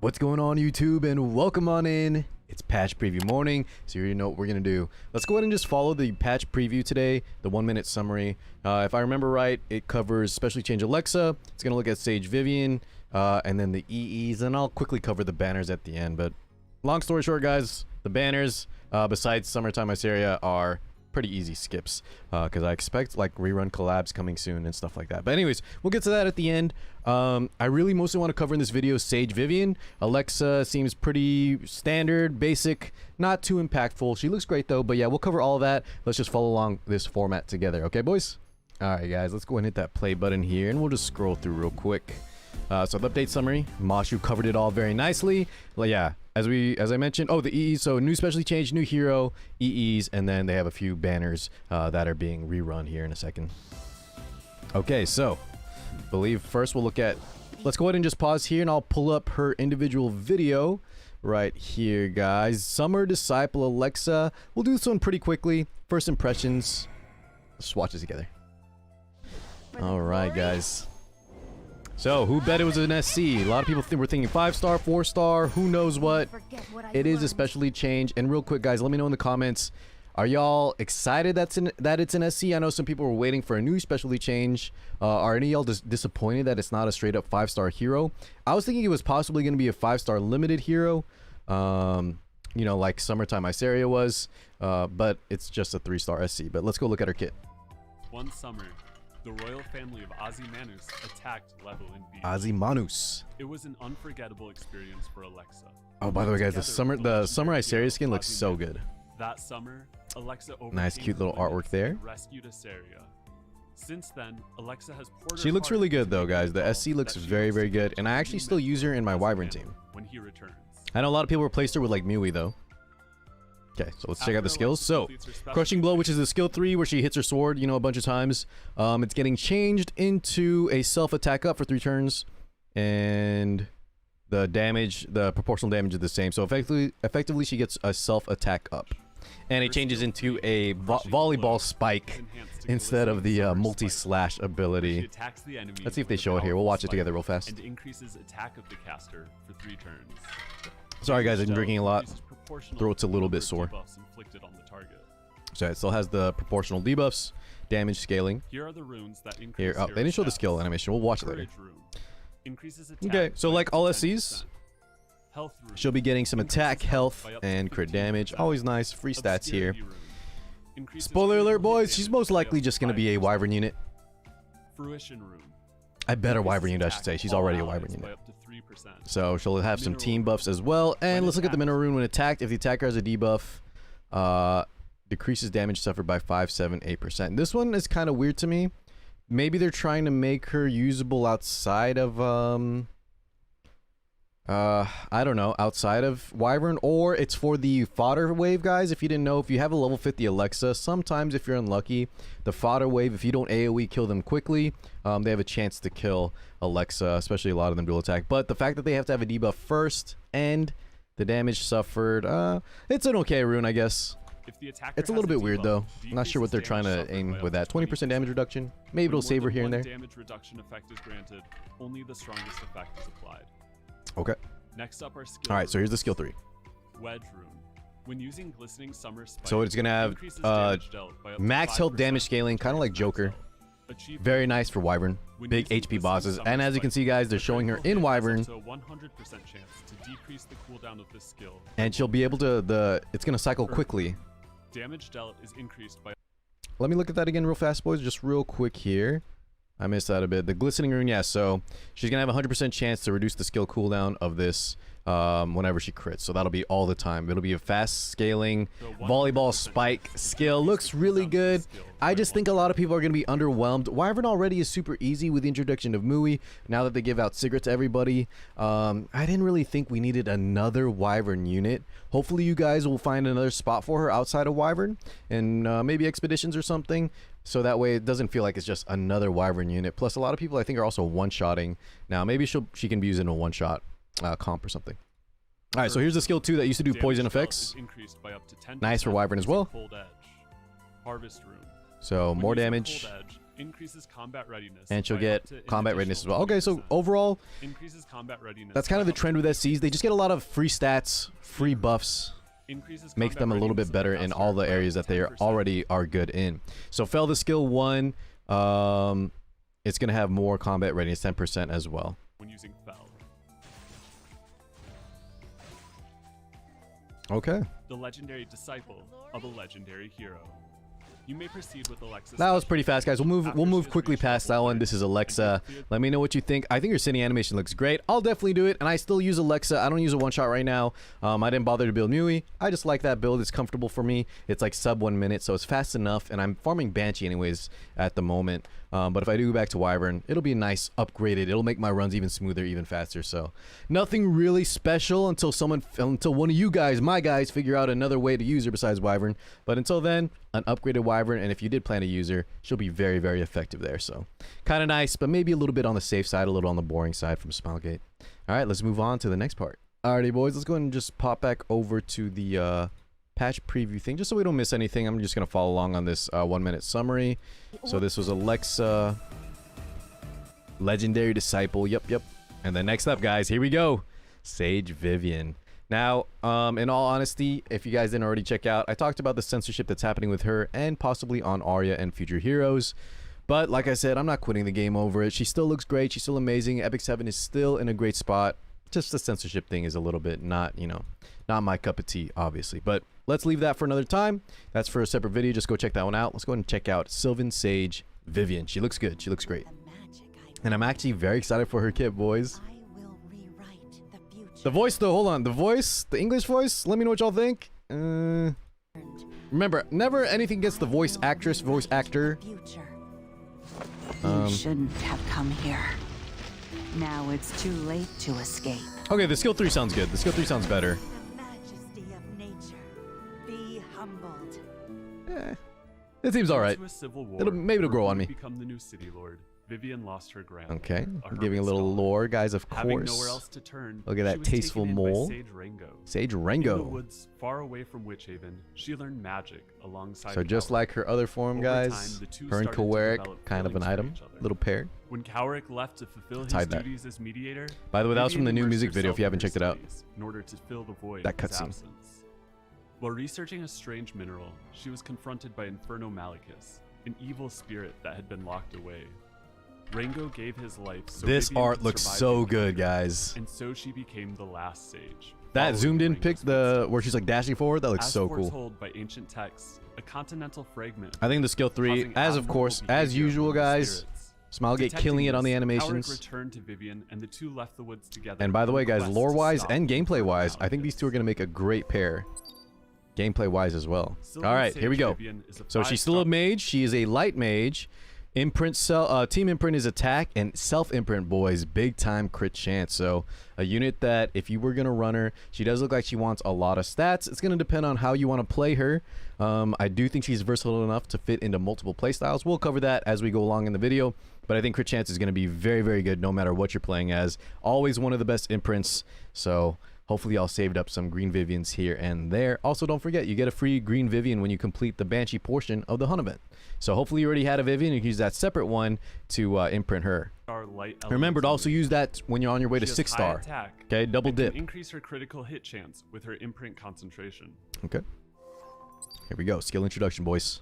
What's going on, YouTube, and welcome on in. It's patch preview morning, so you already know what we're gonna do. Let's go ahead and just follow the patch preview today, the 1-minute summary. If I remember right, it covers specially change Alexa. It's gonna look at Sage Vivian, and then the EEs, and I'll quickly cover the banners at the end. But long story short, guys, the banners, besides Summertime Iceria, are pretty easy skips, because I expect like rerun collabs coming soon and stuff like that. But anyways, we'll get to that at the end. I really mostly want to cover in this video Sage Vivian. Alexa seems pretty standard, basic, not too impactful. She looks great though, but yeah, we'll cover all of that. Let's just follow along this format together, okay boys? Alright guys, let's go ahead and hit that play button here, and we'll just scroll through real quick. So the update summary, Mashu covered it all very nicely. Well, yeah, as I mentioned, oh, the EEs, so new specially changed, new hero, EEs, and then they have a few banners that are being rerun here in a second. Okay, so believe first we'll look at, let's go ahead and just pause here and I'll pull up her individual video right here, guys. Summer Disciple Alexa. We'll do this one pretty quickly. First impressions. Let's watch it together. All right, guys. So, who bet it was an SC? A lot of people were thinking 5-star, 4-star, who knows what. It is especially changed. And real quick, guys, let me know in the comments. Are y'all excited that it's an SC? I know some people were waiting for a new specialty change. Are any of y'all disappointed that it's not a straight up 5-star hero? I was thinking it was possibly going to be a 5-star limited hero. You know, like Summertime Iceria was. But it's just a 3-star SC. But let's go look at her kit. One summer, the royal family of Ozymanus attacked Level in Beach. Ozymanus. It was an unforgettable experience for Alexa. Oh, by the way, guys, the summer Iceria skin looks so good. That summer, Alexa nice, cute little artwork there. Rescued Iceria. Since then, Alexa has poured she looks really good though, guys. The SC looks very, very good, and I actually still use her in my Wyvern team. When he returns. I know a lot of people replaced her with like Mui though. Okay, so let's check out the skills. So, Crushing Blow, which is the skill 3 where she hits her sword, you know, a bunch of times. It's getting changed into a self-attack up for 3 turns. And the damage, the proportional damage is the same. So effectively she gets a self-attack up. And it changes into a volleyball spike instead of the multi-slash ability. Let's see if they show it here. We'll watch it together real fast. And increases attack of the caster for 3 turns. Sorry guys, I've been drinking a lot. Throat's a little bit sore. So it still has the proportional debuffs, damage scaling. Here are the runes that increase here. Oh, they didn't show the skill animation. We'll watch it later. Okay, so like all SCs, she'll be getting some attack, health, and crit damage. Always nice. Free stats here. Spoiler alert, boys. She's most likely just going to be a Wyvern unit. I bet a Wyvern unit, I should say. She's already a Wyvern unit. So she'll have some team buffs as well. And let's look at the mineral rune. When attacked, if the attacker has a debuff, decreases damage suffered by 5, 7, 8%. This one is kind of weird to me. Maybe they're trying to make her usable outside of I don't know, outside of Wyvern, or it's for the fodder wave, guys. If you didn't know, if you have a level 50 Alexa, sometimes if you're unlucky, the fodder wave, if you don't AoE kill them quickly, they have a chance to kill Alexa, especially a lot of them dual attack. But the fact that they have to have a debuff first and the damage suffered, it's an okay rune, I guess. It's a little bit weird though. I'm not sure what they're trying to aim with that. 20% damage reduction. Maybe it'll save her here and there. Damage reduction effect is granted. Only the strongest effect is applied. Okay. Next up, our skill. All right, so here's the skill 3. Wedge rune. When using glistening summer spike, so it's gonna have max health damage scaling, kind of like Joker. Very nice for Wyvern. Big HP bosses, and as you can see, guys, they're showing her in Wyvern. So 100% chance to decrease the cooldown of this skill. And she'll be able to it's gonna cycle quickly. Damage dealt is increased by. Let me look at that again real fast, boys, just real quick here. I missed that a bit. The glistening rune, yeah, so she's gonna have a 100% chance to reduce the skill cooldown of this whenever she crits. So that'll be all the time. It'll be a fast scaling volleyball spike skill. Looks really good. I just think a lot of people are gonna be underwhelmed. Wyvern already is super easy with the introduction of Mui. Now that they give out cigarettes to everybody, I didn't really think we needed another Wyvern unit. Hopefully you guys will find another spot for her outside of Wyvern, and maybe expeditions or something. So that way it doesn't feel like it's just another Wyvern unit. Plus a lot of people I think are also one-shotting. Now maybe she can be used in a one-shot comp or something. Alright, so here's the skill 2 that used to do poison effects. Nice for Wyvern as well. Harvest rune. So more damage. Increases combat readiness. And she'll by get up to an combat readiness as additional well. Okay, so 20%. overall, Increases combat readiness. that's kind of by the up trend to with SCs. They just get a lot of free stats, free buffs, Increases makes combat them a little readiness bit better in all the by up areas to that they 10%. already are good in. So fail the skill 1, it's going to have more combat readiness, 10% as well. When using Fel. Okay. The legendary disciple of a legendary hero. You may proceed with Alexa's That was special pretty fast, guys. We'll move After she has quickly reached past that level one. 30 This is and Alexa. cleared Let me know what you think. I think your city animation looks great. I'll definitely do it, and I still use Alexa. I don't use a one-shot right now. I didn't bother to build Mui. I just like that build. It's comfortable for me. It's like sub 1 minute, so it's fast enough, and I'm farming Banshee anyways at the moment. But if I do go back to Wyvern, it'll be nice, upgraded. It'll make my runs even smoother, even faster. So nothing really special until one of you guys, my guys, figure out another way to use her besides Wyvern. But until then, an upgraded Wyvern, and if you did plan to use her, she'll be very, very effective there. So kind of nice, but maybe a little bit on the safe side, a little on the boring side from Smilegate. All right, let's move on to the next part. Alrighty, boys, let's go ahead and just pop back over to the patch preview thing, just so we don't miss anything. I'm just gonna follow along on this 1 minute summary. So this was Alexa, legendary disciple. Yep. And then next up, guys, here we go, Sage Vivian. Now, in all honesty, if you guys didn't already check out, I talked about the censorship that's happening with her and possibly on Arya and future heroes. But like I said, I'm not quitting the game over it. She still looks great. She's still amazing. Epic 7 is still in a great spot. Just the censorship thing is a little bit not my cup of tea, obviously. But let's leave that for another time. That's for a separate video. Just go check that one out. Let's go ahead and check out Sylvan Sage Vivian. She looks good. She looks great. And I'm actually very excited for her kit, boys. The voice, though, hold on. The voice, the English voice, let me know what y'all think. Remember, never anything against the voice actress, voice actor. You shouldn't have come here. Now it's too late to escape. Okay, the skill 3 sounds good. The skill 3 sounds better. The majesty of nature. Be humbled. It seems alright. Into a civil war Maybe it'll where grow who on me. would become the new city lord. Vivian lost her grand. Okay, a giving a hermit little scholar. lore, guys, of Having nowhere course. else to turn, Look at that she was tasteful taken in by mole. Sage Rango. Sage In the Rango. woods, far away from Witchhaven, she learned magic alongside. So just Cowric. like her other form, Over guys, time, the two her and started to Kowaric, develop kind of an feelings for item, each other. little pair. When Cowric left to fulfill his Hide that. duties as mediator, By the way, that was from the Vivian new immersed music video if you herself haven't in her checked it out. studies in order to fill the void That of his cutscene. absence. While researching a strange mineral, she was confronted by Inferno Malicus, an evil spirit that had been locked away. Rango gave his life so This Vivian art could looks survive so the good, encounter, guys. and so she became the last sage. That following zoomed in Rango's pic, where she's like dashing forward, that looks As so cool. foretold by ancient texts, a continental fragment. I think the skill 3, causing as of abnormal course, as behavior usual, among the guys, spirits. Smilegate Detecting killing it on the this, animations. Cowric returned to Vivian, and the two left the woods together. And by the on way, a guys, quest to lore-wise stop and gameplay-wise, Inferno I think these two are Malicus. going to make a great pair. Gameplay-wise as well. Sylvan All right, Sage here we go. Vivian is a So she's still a 5-star mage. She is a light mage. Imprint team imprint is attack, and self imprint, boys, big time crit chance. So a unit that if you were gonna run her, she does look like she wants a lot of stats. It's gonna depend on how you want to play her. I do think she's versatile enough to fit into multiple playstyles. We'll cover that as we go along in the video. But I think crit chance is gonna be very, very good no matter what you're playing as. Always one of the best imprints. So hopefully y'all saved up some green Vivians here and there. Also, don't forget, you get a free green Vivian when you complete the Banshee portion of the Hunt event. So hopefully you already had a Vivian. You can use that separate one to imprint her. light Remember to elemental also move. use that when you're on your way to She has 6 high star. attack Okay, double and can dip. increase her critical hit chance with her imprint concentration. Okay. Here we go. Skill introduction, boys.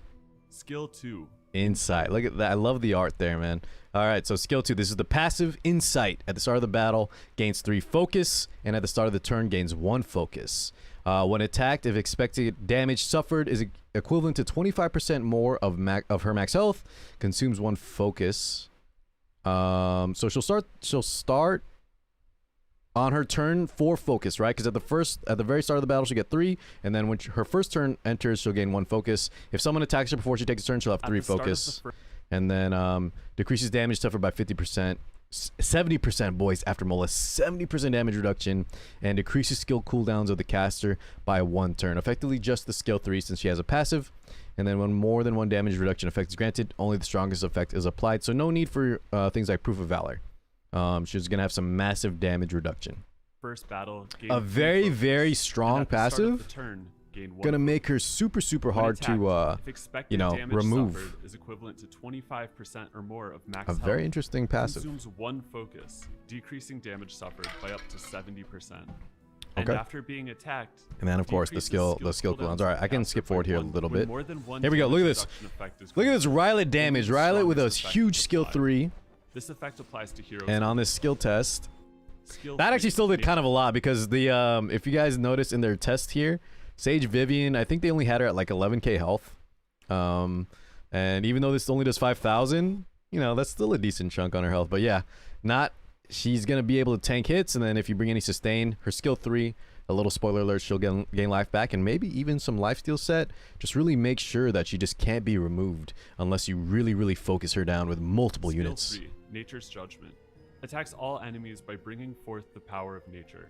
Skill 2. Insight. Look at that. I love the art there, man. All right, so skill 2. This is the passive Insight. At the start of the battle, gains 3 focus, and at the start of the turn, gains 1 focus. When attacked, if expected damage suffered is equivalent to 25% more of her max health, consumes 1 focus. So she'll start on her turn 4 focus, right? Because at the very start of the battle, she'll get 3, and then when her first turn enters, she'll gain 1 focus. If someone attacks her before she takes a turn, she'll have 3 focus. And then decreases damage suffered by 50%. 70%, boys, after molest, 70% damage reduction, and decreases skill cooldowns of the caster by 1 turn. Effectively just the skill 3 since she has a passive. And then when more than 1 damage reduction effect is granted, only the strongest effect is applied. So no need for things like Proof of Valor. She's going to have some massive damage reduction. First battle, A very, very strong passive. gain 1 gonna make focus. her super When hard attacked, to if expected you know, damage remove. suffered is equivalent to 25% or more of max a health, very interesting passive. consumes 1 focus, decreasing damage suffered by up to 70%. Okay. And after being attacked, And then of course the decreases skill cooldowns cooldowns. All right, I can faster skip by forward here a 1 little when bit. more than 1 Here we go. Look at damage this. reduction effect is Look at this completed. Rylet damage. the Rylet with a strongest effect huge is skill applied. 3, This effect applies to heroes. and on this skill test, Skill that 3, actually still did nature. kind of a lot because the if you guys noticed in their test here, Sage Vivian, I think they only had her at like 11k health. And even though this only does 5,000, you know, that's still a decent chunk on her health. But yeah, she's gonna be able to tank hits, and then if you bring any sustain, her skill 3, a little spoiler alert, she'll gain life back and maybe even some lifesteal set. Just really make sure that she just can't be removed unless you really focus her down with multiple Skill units. 3, Nature's Judgment. Attacks all enemies by bringing forth the power of nature.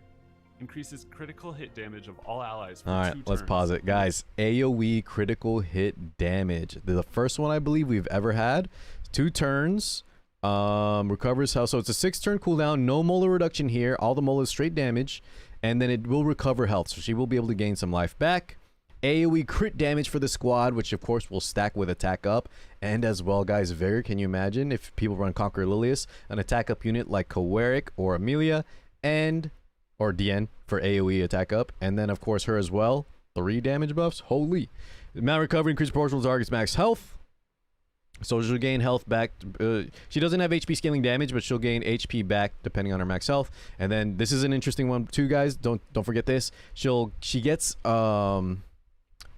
Increases critical hit damage of all allies for All 2 right, let's turns. pause it, guys. AoE critical hit damage. The first one I believe we've ever had. 2 turns. Recovers health. So it's a 6-turn cooldown. No molar reduction here. All the molar is straight damage, and then it will recover health. So she will be able to gain some life back. AoE crit damage for the squad, which of course will stack with attack up. And as well, guys, can you imagine if people run Conqueror Lilius, an attack up unit like Koeric or Amelia, or DN for AoE attack up, and then of course her as well. 3 damage buffs. Holy. Amount recovery increases proportional to target's max health. So she'll gain health back. She doesn't have HP scaling damage, but she'll gain HP back depending on her max health. And then this is an interesting one too, guys. Don't forget this. She gets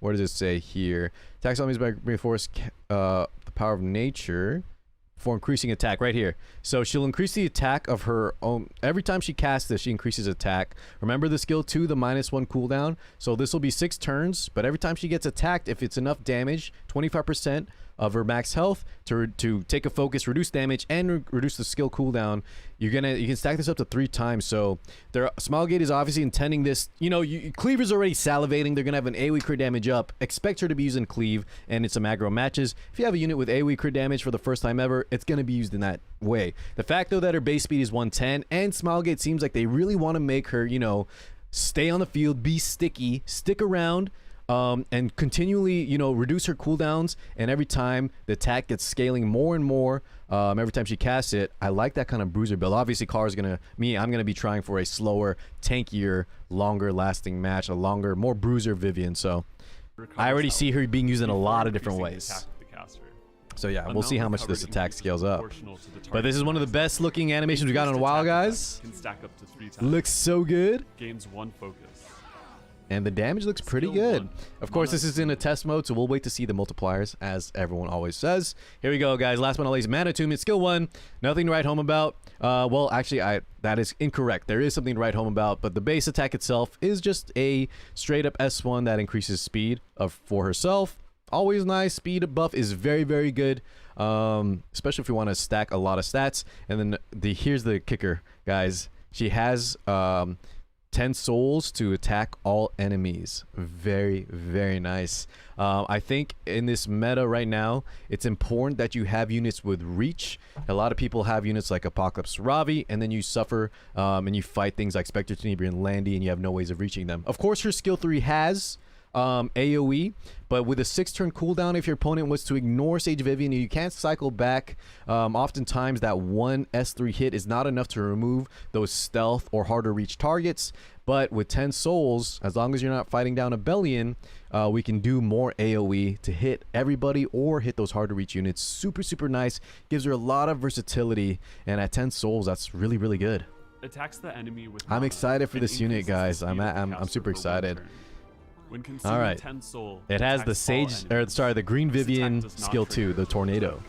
what does it say here? Attacks enemies by reinforce the power of nature for increasing attack right here. So she'll increase the attack of her own. Every time she casts this, she increases attack. Remember the skill 2, the -1 cooldown. So this will be 6 turns, but every time she gets attacked, if it's enough damage, 25% of her max health to take a focus, reduce damage, and reduce the skill cooldown, you can stack this up to 3 times. So Smilegate is obviously intending this. You know, Cleaver's already salivating. They're gonna have an AoE crit damage up. Expect her to be using Cleave, and it's some aggro matches. If you have a unit with AoE crit damage for the first time ever, it's gonna be used in that way. The fact though that her base speed is 110, and Smilegate seems like they really want to make her, you know, stay on the field, be sticky, stick around. And continually, you know, reduce her cooldowns, and every time the attack gets scaling more and more, every time she casts it. I like that kind of bruiser build. Obviously, I'm gonna be trying for a slower, tankier, longer lasting match, a longer, more bruiser Vivian. So I already see her being used in a lot of different ways. So yeah, we'll see how much this attack scales up. But this is one of the best looking animations we got in a while, guys. Can stack up to 3 times. Looks so good. Gains 1 focus. And the damage looks pretty Skill good. 1, Of course, this is in a test mode, so we'll wait to see the multipliers, as everyone always says. Here we go, guys. Last but not least, Mana Attunement, Skill 1. Nothing to write home about. Well, actually, that is incorrect. There is something to write home about, but the base attack itself is just a straight-up S1 that increases speed for herself. Always nice. Speed buff is very good, especially if you want to stack a lot of stats. And then here's the kicker, guys. She has 10 souls to attack all enemies. Very nice. I think in this meta right now, it's important that you have units with reach. A lot of people have units like Apocalypse Ravi, and then you suffer and you fight things like Spectre, Tenebria, and Landy, and you have no ways of reaching them. Of course, her skill 3 has AoE, but with a 6-turn cooldown, if your opponent was to ignore Sage Vivian, you can't cycle back. Oftentimes that one S3 hit is not enough to remove those stealth or harder reach targets, but with 10 souls, as long as you're not fighting down a Bellion, we can do more AoE to hit everybody or hit those hard to reach units. Super nice. Gives her a lot of versatility, and at 10 souls, that's really good. Attacks the enemy with I'm mana excited for and this unit, increases the guys. speed I'm of the caster super for 1 excited. turn. When consuming All right. 10 soul, It has the attacks all Sage, enemies. the Green This attack Vivian does not skill trigger 2, the Tornado.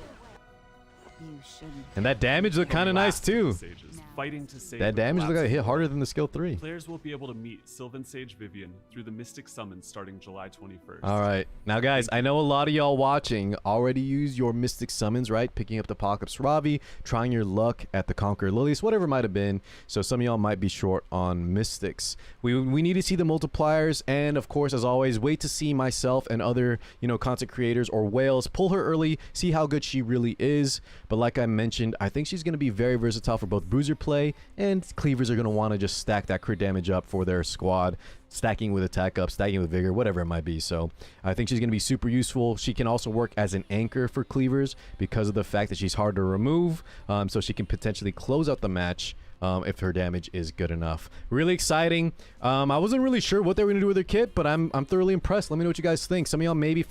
You shouldn't. And that damage looked kind of nice too. Sages, fighting to save That the damage looked like it hit collapse. harder than the skill 3. Players will be able to meet Sylvan Sage Vivian through the Mystic Summons starting July 21st. All right. Now, guys, I know a lot of y'all watching already use your Mystic Summons, right? Picking up the Apocalypse Ravi, trying your luck at the Conqueror Lilius, whatever it might have been. So some of y'all might be short on Mystics. We need to see the multipliers, and of course, as always, wait to see myself and other, content creators or whales pull her early, see how good she really is. But like I mentioned, I think she's going to be very versatile for both bruiser play, and cleavers are going to want to just stack that crit damage up for their squad, stacking with attack up, stacking with vigor, whatever it might be. So I think she's going to be super useful. She can also work as an anchor for cleavers because of the fact that she's hard to remove, so she can potentially close out the match if her damage is good enough. Really exciting. I wasn't really sure what they were going to do with her kit, but I'm thoroughly impressed. Let me know what you guys think. Some of y'all maybe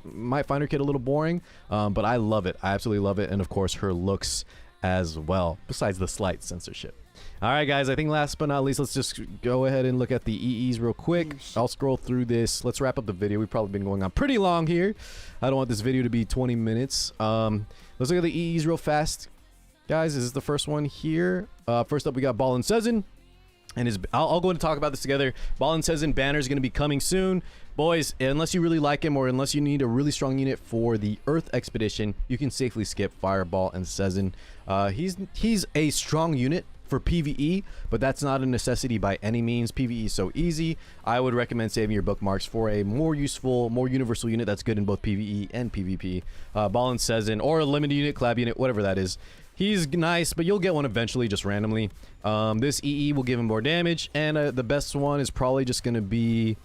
might find her kit a little boring, but I love it. I absolutely love it. And of course her looks as well, besides the slight censorship. All right, guys, I think last but not least, let's just go ahead and look at the EEs real quick. I'll scroll through this. Let's wrap up the video. We've probably been going on pretty long here. I don't want this video to be 20 minutes. Let's look at the EEs real fast. Guys, this is the first one here. First up, we got Ball and Sezin. And I'll go and talk about this together. Ball and Sezin banner is going to be coming soon. Boys, unless you really like him or unless you need a really strong unit for the Earth Expedition, you can safely skip Fireball and Sezin. He's a strong unit for PvE, but that's not a necessity by any means. PvE is so easy. I would recommend saving your bookmarks for a more useful, more universal unit that's good in both PvE and PvP. Ball and Sezin, or a limited unit, collab unit, whatever that is. He's nice, but you'll get one eventually, just randomly. This EE will give him more damage, and the best one is probably just going to be...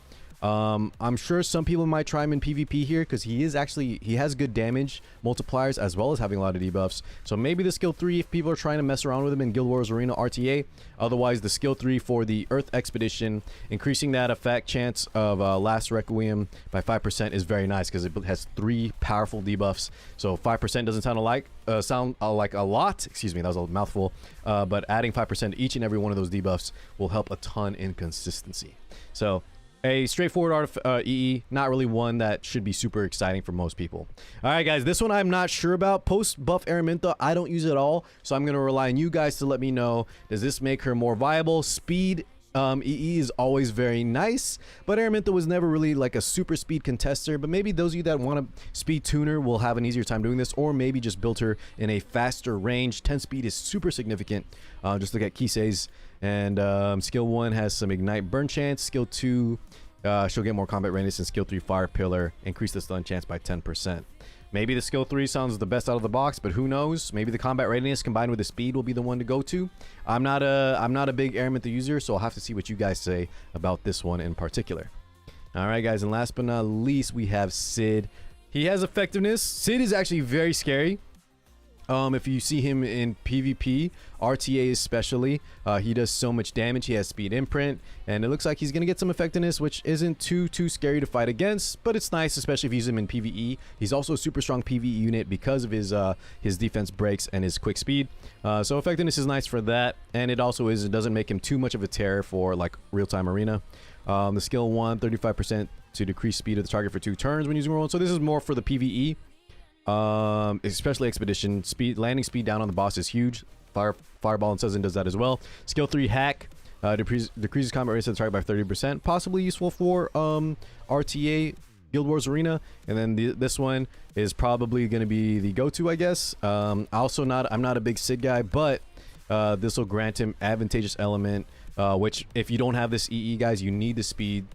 I'm sure some people might try him in PvP here because he has good damage multipliers as well as having a lot of debuffs. So maybe the skill 3 if people are trying to mess around with him in Guild Wars Arena RTA. Otherwise, the skill 3 for the Earth Expedition, increasing that effect chance of Last Requiem by 5% is very nice because it has 3 powerful debuffs. So 5% doesn't sound like a lot. Excuse me, that was a mouthful. But adding 5% to each and every one of those debuffs will help a ton in consistency. So a straightforward EE, not really one that should be super exciting for most people. All right, guys, this one I'm not sure about. Post buff Araminta, I don't use it at all, so I'm going to rely on you guys to let me know. Does this make her more viable? Speed EE is always very nice, but Araminta was never really like a super speed contester, but maybe those of you that want a speed tuner will have an easier time doing this, or maybe just build her in a faster range. 10 speed is super significant. Just look at Kisei's, and skill 1 has some ignite burn chance. Skill 2, she'll get more combat readiness, and skill 3 fire pillar, increase the stun chance by 10%. Maybe the skill 3 sounds the best out of the box, but who knows? Maybe the combat readiness combined with the speed will be the one to go to. I'm not a big Araminta user, so I'll have to see what you guys say about this one in particular. All right, guys, and last but not least, we have Sid. He has effectiveness. Sid is actually very scary. If you see him in PvP, RTA especially, he does so much damage. He has speed imprint, and it looks like he's gonna get some effectiveness, which isn't too scary to fight against, but it's nice, especially if you use him in PvE. He's also a super strong PvE unit because of his defense breaks and his quick speed. So effectiveness is nice for that, and it also doesn't make him too much of a terror for like real-time arena. The skill 1, 35% to decrease speed of the target for 2 turns when using roll. So this is more for the PvE. Especially expedition speed. Landing speed down on the boss is huge. Fireball and Sezin does that as well. Skill 3 hack, decreases combat rate to the target by 30%, possibly useful for RTA Guild Wars Arena. And then this one is probably going to be the go-to, I guess. I'm not a big Sid guy, but this will grant him advantageous element, which if you don't have this EE, guys, you need the speed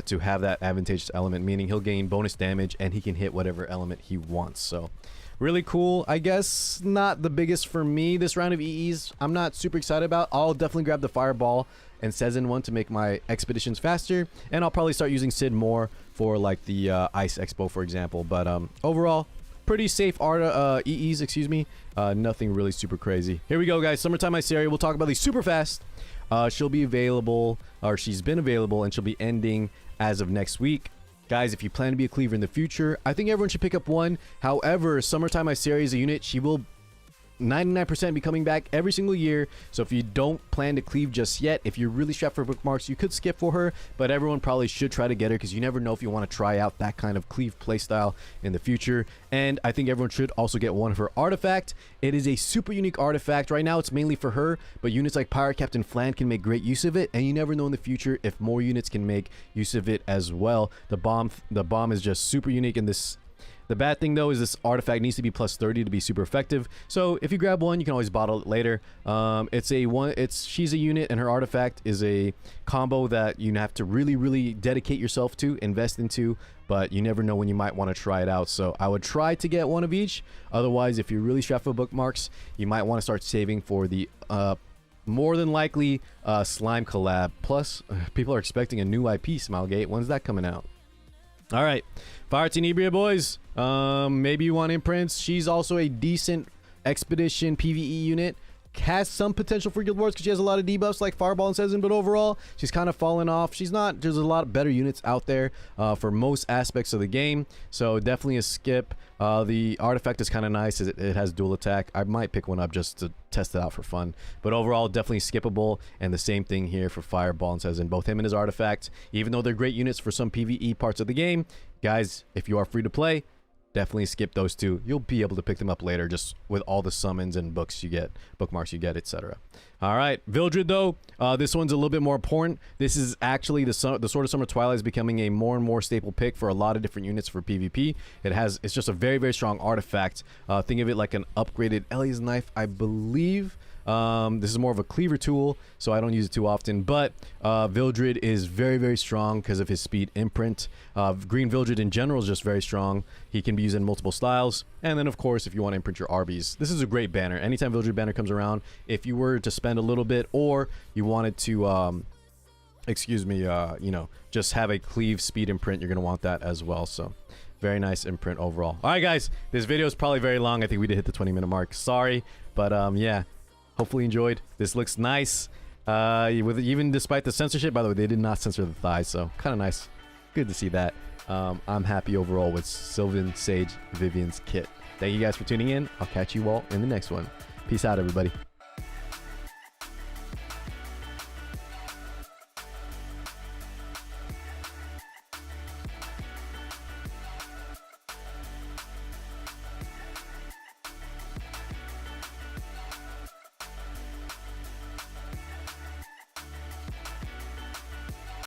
to have that advantageous element, meaning he'll gain bonus damage and he can hit whatever element he wants. So really cool. I guess not the biggest for me this round of EEs. I'm not super excited about. I'll definitely grab the Fireball and Sezin one to make my expeditions faster, and I'll probably start using Sid more for like the Ice Expo, for example. But overall, pretty safe EEs, excuse me. Nothing really super crazy. Here we go, guys. Summertime Mysteria. We'll talk about these super fast. She'll be available, or she's been available, and she'll be ending as of next week. Guys, if you plan to be a cleaver in the future, I think everyone should pick up one. However, Summertime Mysteria is a unit. She will 99% be coming back every single year. So if you don't plan to cleave just yet, if you're really strapped for bookmarks, you could skip for her, but everyone probably should try to get her because you never know if you want to try out that kind of cleave playstyle in the future. And I think everyone should also get one of her artifact. It is a super unique artifact. Right now it's mainly for her, but units like Pirate Captain Flan can make great use of it, and you never know in the future if more units can make use of it as well. The bomb is just super unique in this. The bad thing though is this artifact needs to be plus 30 to be super effective. So if you grab one, you can always bottle it later. She's a unit, and her artifact is a combo that you have to really dedicate yourself to, invest into, but you never know when you might want to try it out. So I would try to get one of each. Otherwise, if you're really strapped for bookmarks, you might want to start saving for the more than likely slime collab. Plus, people are expecting a new IP, Smilegate. When's that coming out? All right, Fire Tenebria boys. Maybe you want imprints. She's also a decent expedition PvE unit. Has some potential for Guild Wars because she has a lot of debuffs like Fireball and Sezin, but overall she's kind of fallen off. She's not. There's a lot better units out there for most aspects of the game, so definitely a skip. The artifact is kind of nice. It has dual attack. I might pick one up just to test it out for fun, but overall definitely skippable. And the same thing here for Fireball and Sezin, both him and his artifact. Even though they're great units for some PvE parts of the game, guys, if you are free to play, definitely skip those two. You'll be able to pick them up later just with all the summons and bookmarks you get, etc. All right, Vildred though, this one's a little bit more important. This is actually the Sword of Summer Twilight is becoming a more and more staple pick for a lot of different units for PvP. It's just a very, very strong artifact. Think of it like an upgraded Ellie's knife, I believe. This is more of a cleaver tool, so I don't use it too often, but Vildred is very, very strong because of his speed imprint. Green Vildred in general is just very strong. He can be used in multiple styles. And then, of course, if you want to imprint your Arby's, this is a great banner. Anytime Vildred banner comes around, if you were to spend a little bit or you wanted to, you know, just have a cleave speed imprint, you're going to want that as well. So very nice imprint overall. All right, guys, this video is probably very long. I think we did hit the 20-minute mark. Sorry, but yeah. Hopefully enjoyed. This looks nice. Even despite the censorship, by the way, they did not censor the thighs, so kind of nice. Good to see that. I'm happy overall with Sylvan, Sage, Vivian's kit. Thank you guys for tuning in. I'll catch you all in the next one. Peace out, everybody.